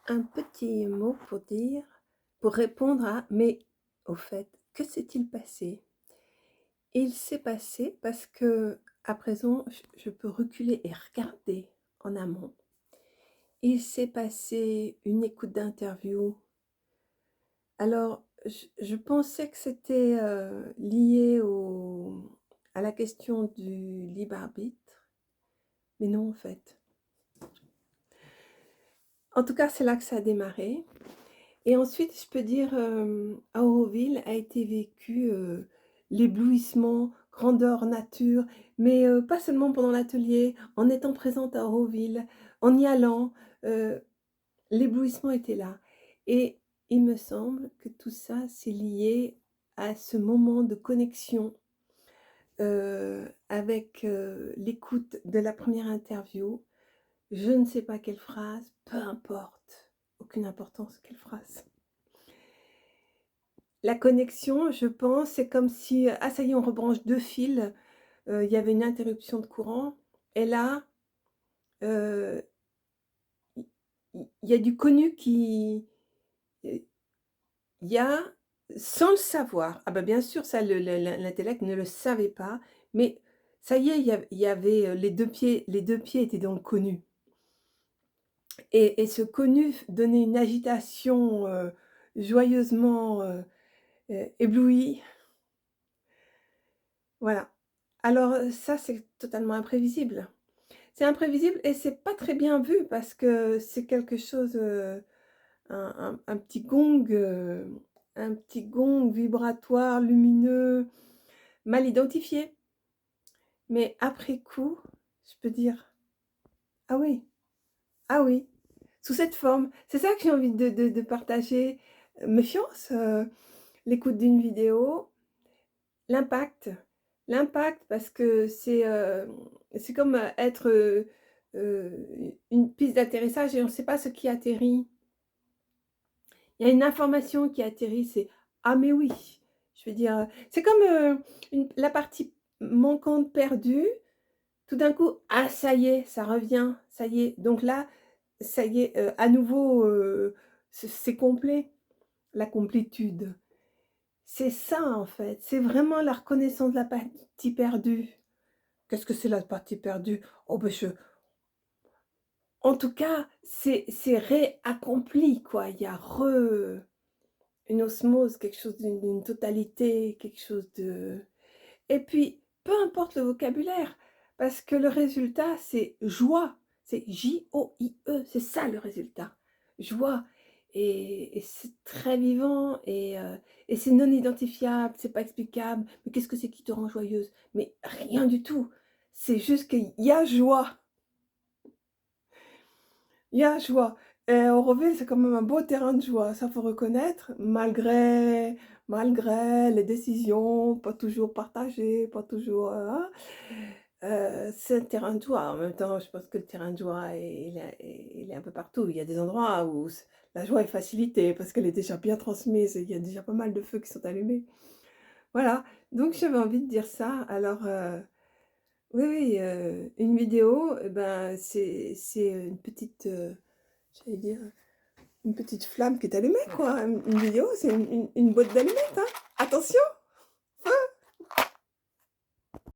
un petit mot pour répondre à: «Mais au fait, que s'est-il passé?» Il s'est passé parce que à présent, je peux reculer et regarder en amont. Il s'est passé une écoute d'interview. Alors, je pensais que c'était, lié à la question du libre arbitre, mais non, en fait. En tout cas, c'est là que ça a démarré. Et ensuite, je peux dire, à Auroville a été vécu, l'éblouissement, grandeur nature, mais pas seulement pendant l'atelier, en étant présente à Auroville, en y allant, heu, l'éblouissement était là. Et il me semble que tout ça, c'est lié à ce moment de connexion, avec, l'écoute de la première interview. Je ne sais pas quelle phrase, peu importe, aucune importance quelle phrase. La connexion, je pense, c'est comme si, ah ça y est, on rebranche 2 fils, il y avait une interruption de courant et là, heu, il y a du connu il y a sans le savoir, ah bah, bien sûr ça l'intellect ne le savait pas, mais ça y est, il y avait, les deux pieds étaient dans le connu et ce connu donnait une agitation, joyeusement, éblouie. Voilà. Alors, ça, c'est totalement imprévisible. C'est imprévisible et c'est pas très bien vu parce que c'est quelque chose, un petit gong vibratoire, lumineux, mal identifié. Mais après coup, je peux dire: «Ah oui, ah oui», sous cette forme. C'est ça que j'ai envie de partager. Méfiance, l'écoute d'une vidéo. L'impact, l'impact parce que c'est comme, être, une piste d'atterrissage et on ne sait pas ce qui atterrit. Il y a une information qui atterrit, c'est: «Ah mais oui!» Je veux dire, c'est comme, la partie manquante perdue, tout d'un coup: «Ah ça y est, ça revient, ça y est». Donc là, ça y est, à nouveau, c'est complet, la complétude. C'est ça, en fait, c'est vraiment la reconnaissance de la partie perdue. Qu'est-ce que c'est la partie perdue? Oh ben je en tout cas, c'est réaccompli quoi. Il y a une osmose, quelque chose d'une totalité, quelque chose de et puis, peu importe le vocabulaire, parce que le résultat, c'est joie, c'est J-O-I-E, c'est ça le résultat. Joie et c'est très vivant et c'est non identifiable, c'est pas explicable. Mais qu'est-ce que c'est qui te rend joyeuse? Mais rien du tout. C'est juste qu'il y a joie, il y a joie et Auroville, c'est quand même un beau terrain de joie, ça faut reconnaître, malgré les décisions pas toujours partagées, pas toujours, hein. C'est un terrain de joie. En même temps, je pense que le terrain de joie, il est un peu partout. Il y a des endroits où la joie est facilitée parce qu'elle est déjà bien transmise et il y a déjà pas mal de feux qui sont allumés. Voilà, donc j'avais envie de dire ça. Alors, oui, oui, une vidéo, eh ben, c'est une petite, j'allais dire, une petite flamme qui est allumée, quoi. Une vidéo, c'est une boîte d'allumettes, hein. Attention!